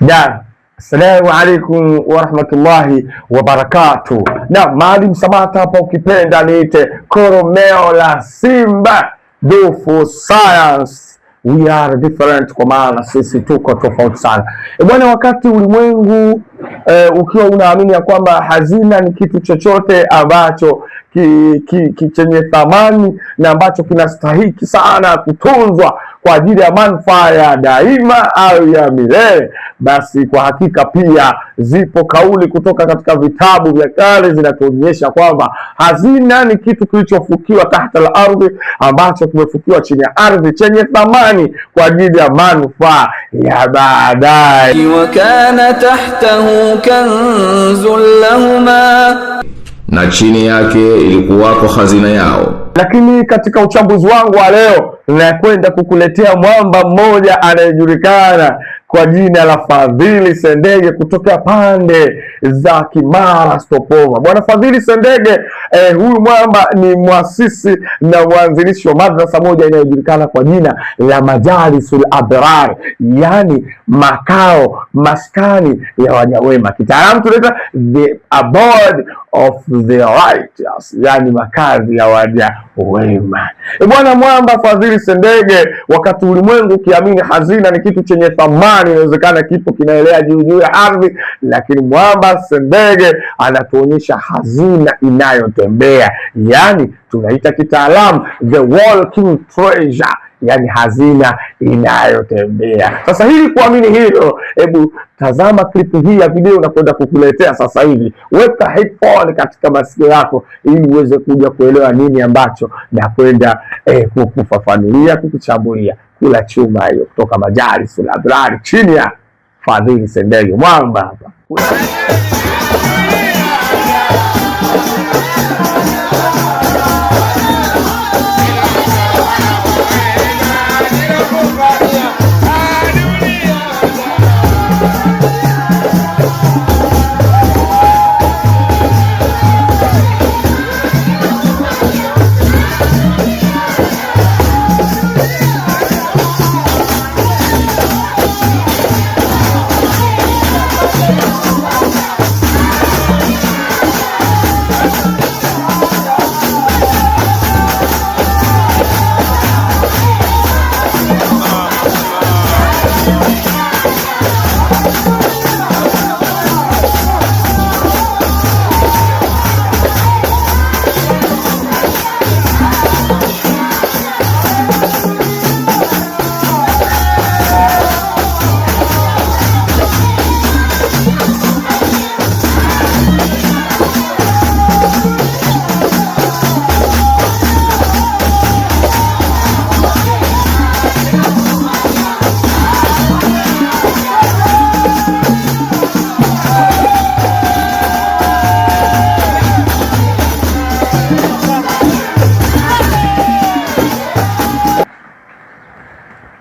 Da, assalamu alaikum warahmatullahi wabarakatuh. Na Maalim Samata hapa, ukipenda niite Koromeo la Simba. Do for science we are different, kwa maana sisi tuko tofauti sana. Bwana, wakati ulimwengu ukiwa unaamini ya kwamba hazina ni kitu chochote ambacho chenye thamani na ambacho kinastahiki sana kutunzwa kwa ajili ya manufaa ya daima au ya milele, basi kwa hakika pia zipo kauli kutoka katika vitabu vya kale zinatuonyesha kwamba hazina ni kitu kilichofukiwa tahta al-ardhi, ambacho kimefukiwa chini ya ardhi, chenye thamani kwa ajili ya manufaa ya baadaye. Wa kana tahtahu kanzun lahuma, na chini yake ilikuwako hazina yao. Lakini katika uchambuzi wangu wa leo nakwenda kukuletea mwamba mmoja anayejulikana kwa jina la Fadhili Sendege kutokea pande za Kimara Stopoma. Bwana Fadhili Sendege, huyu mwamba ni mwasisi na mwanzilishi wa madrasa moja inayojulikana kwa jina la Majalisul Abrar, yani makao maskani ya waja wema. Kitaalamu tunaita the abode of the righteous, yani makazi ya waja wema. Bwana mwamba Fadhili Sendege, wakati ulimwengu ukiamini hazina ni kitu chenye thamani, inawezekana kipo kinaelea juu ya ardhi, lakini mwamba Sendege anatuonyesha hazina inayotembea, yani tunaita kitaalamu the walking treasure, yani hazina inayotembea. Sasa hili kuamini hilo, hebu tazama klipu hii ya video na kwenda kukuletea sasa hivi. Weka headphone katika masikio yako ili uweze kuja kuelewa nini ambacho na kwenda kufafanulia, kukuchambulia. Kula chuma hiyo kutoka Majalisul Abrar chini ya Fadhili Sendege, mwamba hapa.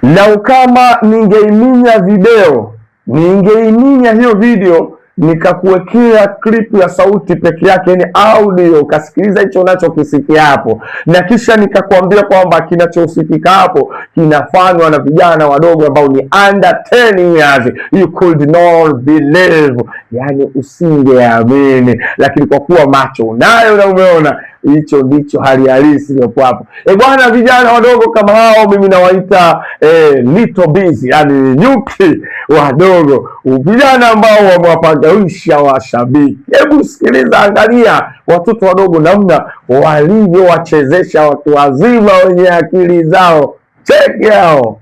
Lau kama ningeiminya video, ningeiminya hiyo video nikakuwekea clip ya sauti peke yake, yani audio, ukasikiliza hicho unachokisikia hapo, na kisha nikakwambia kwamba kinachosikika hapo kinafanywa na vijana wadogo ambao ni under 10 years, you could not believe, yani usingeamini. Lakini kwa kuwa macho unayo na umeona, hicho ndicho hali halisi iliyopo hapo. Bwana, vijana wadogo kama hao mimi nawaita little bees, yani nyuki wadogo, vijana ambao wamewapagawisha washabiki. Hebu sikiliza, angalia watoto wadogo namna walivyowachezesha watu wazima wenye akili zao. Cheki yao.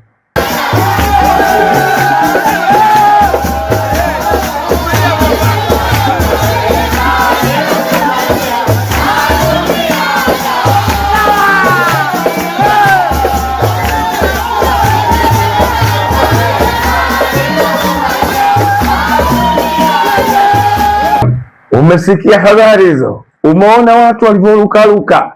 Umesikia habari hizo? Umeona watu walivyorukaruka?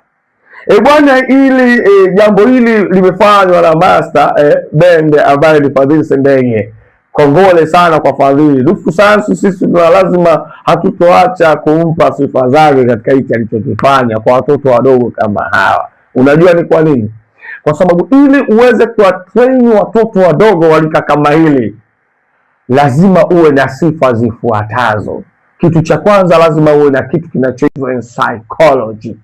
Bwana, ili jambo hili limefanywa na master band ambaye ni Fadhili Sendege. Kongole sana kwa Fadhili. Dufu Sansu, sisi tuna lazima hatutoacha kumpa sifa zake katika hiki alichokifanya kwa watoto wadogo kama hawa. Unajua ni kwa nini? Kwa sababu ili uweze kuwatrain watoto wadogo walika kama hili, lazima uwe na sifa zifuatazo. Kitu cha kwanza, lazima uwe na kitu kinachoitwa psychology,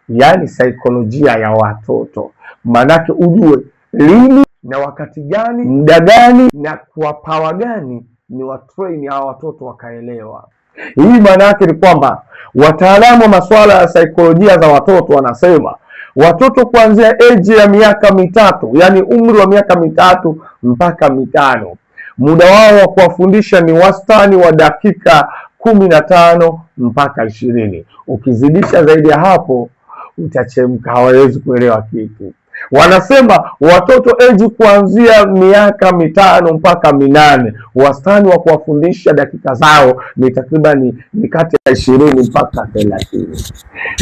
yaani saikolojia ya watoto. Maanake ujue lini na wakati gani, muda gani na kwa pawa gani ni watrain hawa watoto wakaelewa. Hii maana yake ni kwamba wataalamu wa masuala ya saikolojia za watoto wanasema watoto kuanzia age ya miaka mitatu, yani umri wa miaka mitatu mpaka mitano, muda wao wa kuwafundisha ni wastani wa dakika 15 mpaka 20. Ukizidisha zaidi ya hapo utachemka, hawawezi kuelewa kitu. Wanasema watoto eji kuanzia miaka 5 mpaka 8, wastani wa kuwafundisha dakika zao ni takriban ni kati ya 20 mpaka 30.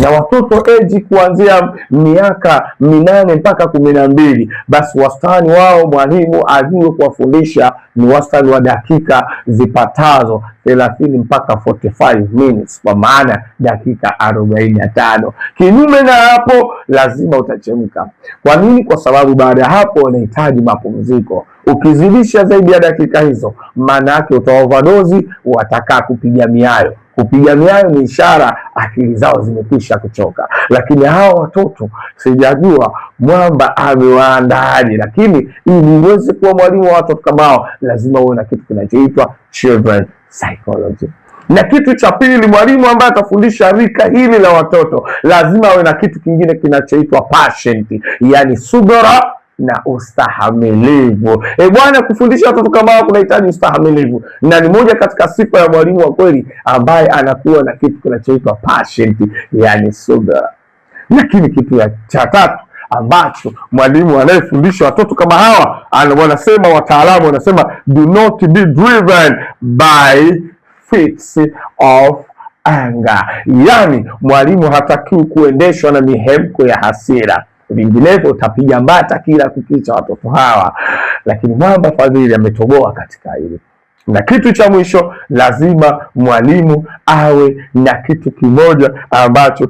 Na watoto eji kuanzia miaka 8 mpaka 12, basi wastani wao mwalimu ajue kuwafundisha ni wastani wa dakika zipatazo 30 mpaka 45 minutes, kwa maana dakika 45. Kinyume na hapo lazima utachemka. Kwa nini? Kwa sababu baada ya hapo wanahitaji mapumziko. Ukizidisha zaidi ya dakika hizo, maana yake utaoverdose, watakaa kupiga miayo. Kupiga miayo ni ishara akili zao zimekwisha kuchoka. Lakini hawa watoto sijajua Mwamba amewaandaaje, lakini ili uweze kuwa mwalimu wa watoto kama hao, lazima uwe na kitu kinachoitwa children psychology. Na kitu cha pili, mwalimu ambaye atafundisha rika hili la watoto lazima awe na kitu kingine kinachoitwa patient, yani subira na ustahamilivu. Bwana, kufundisha watoto kama hao kunahitaji ustahamilivu, na ni moja katika sifa ya mwalimu wa kweli ambaye anakuwa na kitu kinachoitwa patient, yani subira. Lakini kitu cha tatu ambacho mwalimu anayefundisha watoto kama hawa wanasema, wataalamu wanasema, do not be driven by fits of anger, yani mwalimu hatakiwi kuendeshwa na mihemko ya hasira, vinginevyo utapiga mbata kila kukicha watoto hawa. Lakini Mwamba Fadhili ametoboa katika hili. Na kitu cha mwisho, lazima mwalimu awe na kitu kimoja ambacho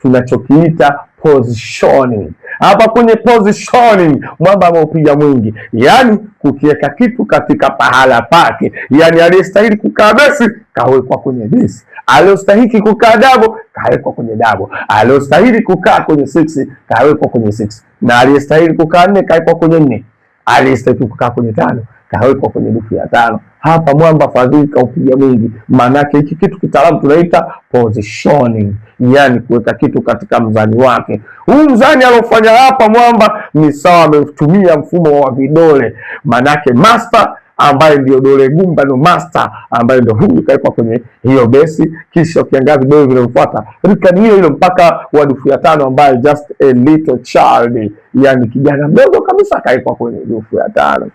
tunachokiita positioning. Hapa kwenye positioning Mwamba ameupiga mwingi, yani kukiweka kitu katika pahala pake, yani aliyestahili kukaa besi kawekwa kwenye besi, aliyostahili kukaa dabo kawekwa kwenye dabo, aliyostahili kukaa kwenye 6 kawekwa kwenye 6, na aliyestahili kukaa 4 kawekwa kwenye 4, aliyestahili kukaa kwenye 5 kawekwa kwenye dufu ya 5. Hapa Mwamba Fadhili kaupiga mwingi. Maanake hiki kitu kitaalamu tunaita positioning, yani kuweka kitu katika mzani wake. Huu mzani alofanya hapa Mwamba ni sawa, ametumia mfumo wa vidole. Maanake master ambaye ndio dole gumba ndio master, ambaye ndio huyu kawekwa kwenye hiyo besi, kisha ukiangalia vidole vinavyofuata rika hiyo hilo mpaka wadufu ya 5, ambaye just a little child, yani kijana mdogo kabisa kawekwa kwenye dufu ya 5.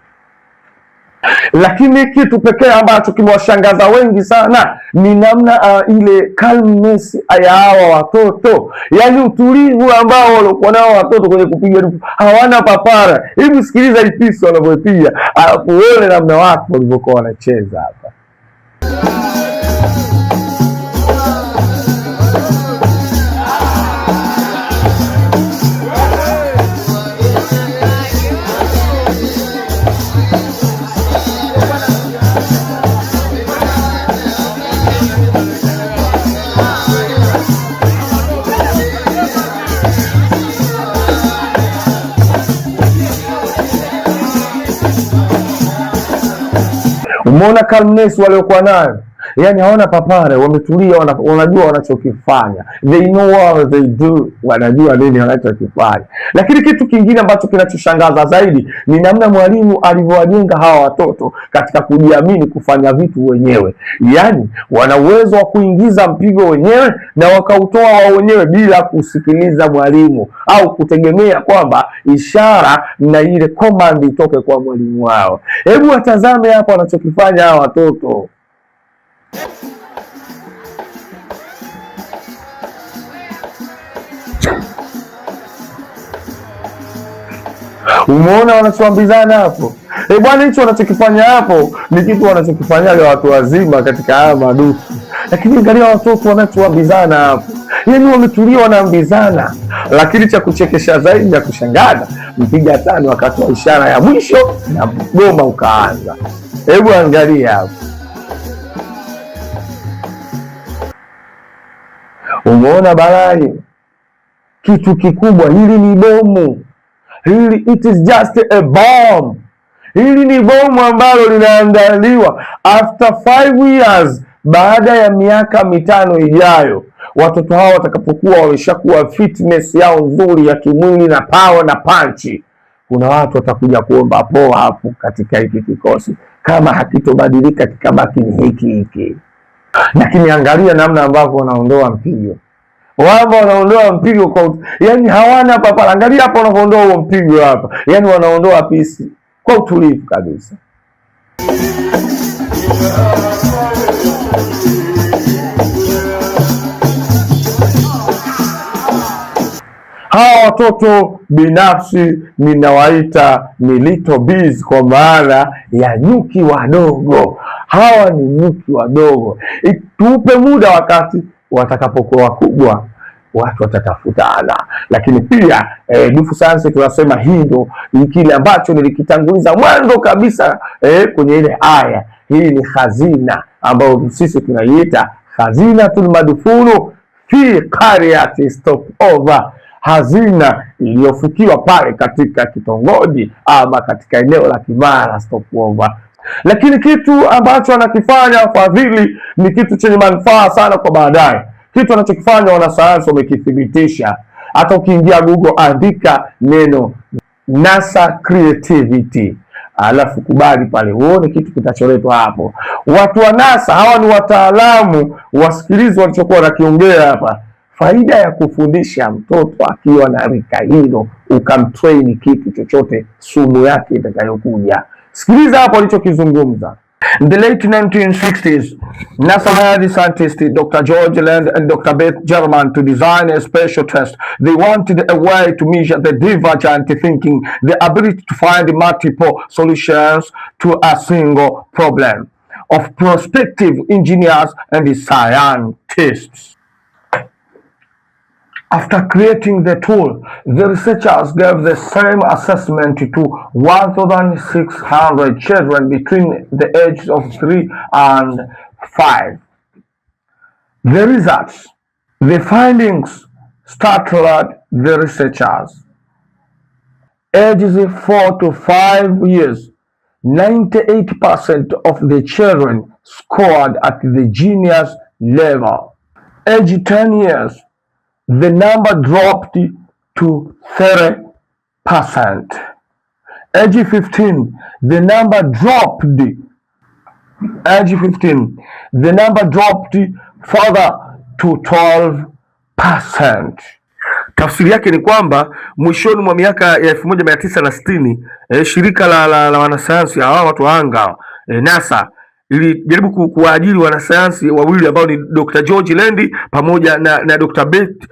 Lakini kitu pekee ambacho kimewashangaza wengi sana ni namna ile calmness ya hawa watoto, yani utulivu ambao walikuwa nao watoto kwenye kupiga dufu, hawana papara. Hebu sikiliza hii piece wanavyopiga, alafu uone namna watu walivyokuwa wanacheza hapa. Umeona calmness waliokuwa nayo, yani hawana papare, wametulia, wanajua wanachokifanya, they know what they do, wanajua nini wanachokifanya. Lakini kitu kingine ambacho kinachoshangaza zaidi ni namna mwalimu alivyowajenga hawa watoto katika kujiamini kufanya vitu wenyewe, yani wana uwezo wa kuingiza mpigo wenyewe na wakautoa wao wenyewe bila kusikiliza mwalimu au kutegemea kwamba ishara na ile command itoke kwa mwalimu wao. Hebu watazame hapa wanachokifanya hawa watoto. Umeona wanachoambizana hapo? Bwana, hicho wanachokifanya hapo ni kitu wanachokifanyaga watu wazima katika haya madufu, lakini angalia watoto wanachoambizana hapo. Yani wametulia wanaambizana, lakini cha kuchekesha zaidi ya kushangaza, mpiga tano akatoa ishara ya mwisho na mgoma ukaanza. Hebu angalia hapo, umeona balai, kitu kikubwa. Hili ni bomu, hili it is just a bomb. Hili ni bomu ambalo linaandaliwa after 5 years, baada ya miaka 5 ijayo, watoto hao watakapokuwa wameshakuwa fitness yao nzuri ya kimwili na power na panchi, kuna watu watakuja kuomba poa hapo katika hiki kikosi, kama hakitobadilika kikabaki ni hiki. Lakini angalia namna ambavyo wanaondoa mpigo, wanaondoa mpigo kwa yani hawana papara. Angalia hapo wanaondoa huo mpigo hapa, yani wanaondoa pisi kwa utulivu kabisa. Hawa watoto binafsi ninawaita ni little bees, kwa maana ya nyuki wadogo. Hawa ni nyuki wadogo. Tupe muda, wakati watakapokuwa wakubwa watu watatafutana. Lakini pia dufu sayansi tunasema hii ndo kile ambacho nilikitanguliza mwanzo kabisa kwenye ile aya. Hii ni hazina ambayo sisi tunaiita hazinatul madfunu fi qaryati stopover, hazina iliyofukiwa pale katika kitongoji ama katika eneo la Kimara stopover. Lakini kitu ambacho anakifanya Fadhili ni kitu chenye manufaa sana kwa baadaye. Kitu anachokifanya wanasayansi wamekithibitisha. Hata ukiingia Google, andika neno NASA creativity, alafu kubali pale uone kitu kitacholetwa hapo. Watu wa NASA hawa ni wataalamu, wasikilizi walichokuwa wanakiongea hapa. Faida ya kufundisha mtoto akiwa na rika hilo, ukamtrain kitu chochote, sumu yake itakayokuja. Sikiliza hapo alichokizungumza. In the late 1960s, NASA hired scientists Dr. George Land and Dr. Beth German to design a special test. They wanted a way to measure the divergent thinking, the ability to find multiple solutions to a single problem, of prospective engineers and scientists. After creating the tool, the researchers gave the same assessment to 1,600 children between the ages of 3 and 5. The results, the findings startled the researchers. Ages 4 to 5 years, 98% of the children scored at the genius level. Age 10 years, the number dropped to 30%. Age 15, the number dropped. Age 15, the number dropped further to 12%. Tafsiri yake ni kwamba mwishoni mwa miaka ya 1960 shirika la wanasayansi hawa watu wa anga NASA ilijaribu kuwaajiri wanasayansi wawili ambao ni Dr. George Land pamoja na Dr. Beth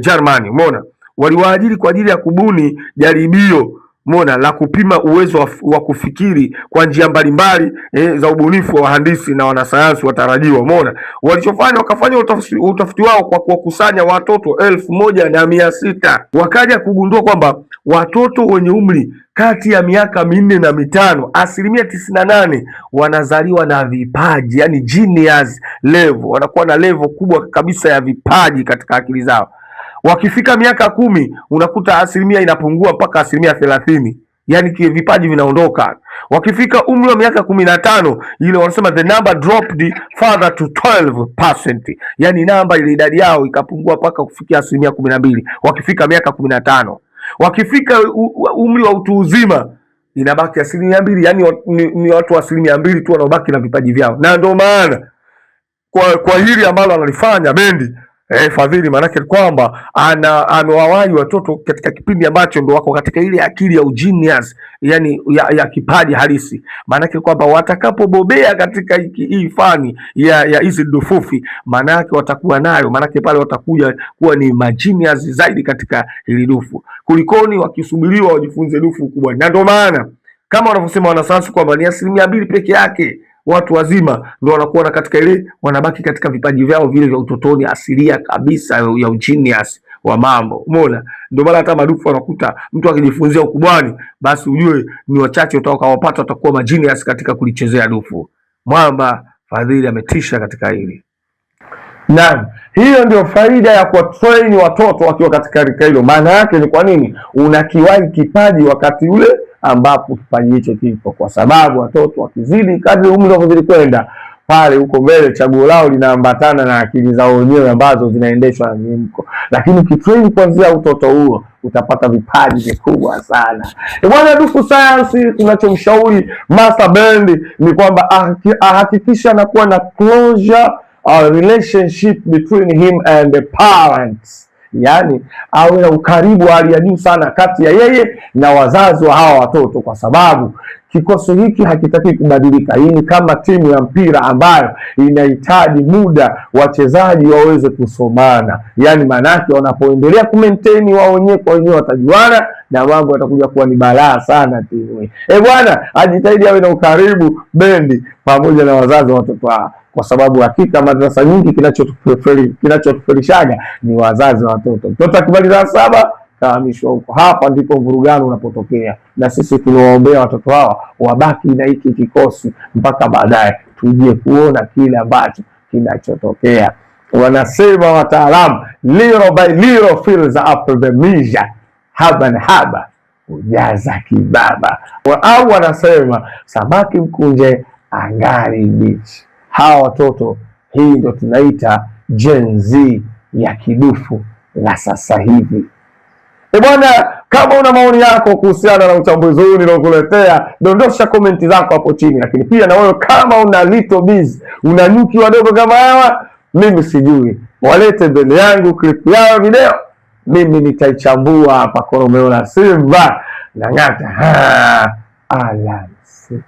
German. Umeona, waliwaajiri kwa ajili ya kubuni jaribio, umeona, la kupima uwezo wa kufikiri kwa njia mbalimbali za ubunifu wa wahandisi na wanasayansi watarajiwa. Umeona, walichofanya wakafanya utafiti wao kwa kuwakusanya watoto 1,600. Wakaja kugundua kwamba watoto wenye umri kati ya miaka 4 na 5, 98% wanazaliwa na vipaji, yani genius level, wanakuwa na level kubwa kabisa ya vipaji katika akili zao. Wakifika miaka 10 unakuta asilimia inapungua mpaka 30%, yani vipaji vinaondoka. Wakifika umri wa miaka 15, ile wanasema the number dropped further to 12%, yani namba ile idadi yao ikapungua mpaka kufikia 12%. Wakifika miaka 15, wakifika umri wa utu uzima inabaki 2%, yani ni watu 2% tu wanaobaki na vipaji vyao. Na ndio maana kwa hili ambalo analifanya bendi Fadhili, maanake kwamba amewawahi watoto katika kipindi ambacho ndo wako katika ile akili ya genius, yani ya kipaji halisi. Maanake kwamba watakapobobea katika hii fani ya hizi dufufi, maanake watakuwa nayo, maanake pale watakuja kuwa ni magenius zaidi katika hili dufu, kulikoni wakisubiriwa wajifunze dufu kubwa. Na ndio maana kama wanavyosema wanasayansi kwamba ni 2% peke yake watu wazima ndio wanakuwa katika ile, wanabaki katika vipaji vyao vile vya utotoni asilia kabisa ya ugenius wa mambo. Umeona, ndio maana hata madufu wanakuta mtu akijifunzia ukubwani, basi ujue ni wachache utakaowapata watakuwa magenius katika kulichezea dufu. Mwamba Fadhili ametisha katika hili. Naam, hiyo ndio faida ya kuwatrain watoto wakiwa katika hilo. Maana yake ni kwa nini unakiwahi kipaji wakati ule ambapo kipaji hicho kipo, kwa sababu watoto wakizidi, kadri umri unavyozidi kwenda pale huko mbele, chaguo lao linaambatana na akili zao wenyewe ambazo zinaendeshwa na miemko. Lakini ukitrain kuanzia utoto huo utapata vipaji vikubwa sana. Bwana Dufu Science, tunachomshauri Master Bendi ni kwamba ahakikisha anakuwa na closure relationship between him and the parents, yani awe na ukaribu wa hali ya juu sana kati ya yeye na wazazi wa hawa watoto, kwa sababu kikosi hiki hakitaki kubadilika. Hii ni kama timu ya mpira ambayo inahitaji muda wachezaji waweze kusomana, yani manake wanapoendelea kumaintain wao wenyewe kwa wenyewe watajuana na mambo yatakuja kuwa ni balaa sana timu hii. Bwana, ajitahidi awe na ukaribu Bendi pamoja na wazazi wa watoto hawa, kwa sababu hakika madrasa nyingi kinachotufelishaga ni wazazi wa watoto. Mtoto akimaliza 7 kahamishwa huko. Hapa ndipo vurugano unapotokea, na sisi tunawaombea watoto hawa wabaki na hiki kikosi mpaka baadaye tuje kuona kile ambacho kinachotokea. Wanasema wataalamu, little by little fills up the measure, haba na haba ujaza kibaba. Au wanasema samaki mkunje angali mbichi. Hawa watoto, hii ndio tunaita Gen Z ya kidufu la sasa hivi. Bwana, kama una maoni yako kuhusiana na uchambuzi huu nilokuletea, dondosha komenti zako hapo chini. Lakini pia na wewe kama una little biz, una nyuki wadogo kama hawa, mimi sijui, walete mbele yangu clip yao video, mimi nitaichambua hapa. Koromeo la Simba na ng'ata. Alansi.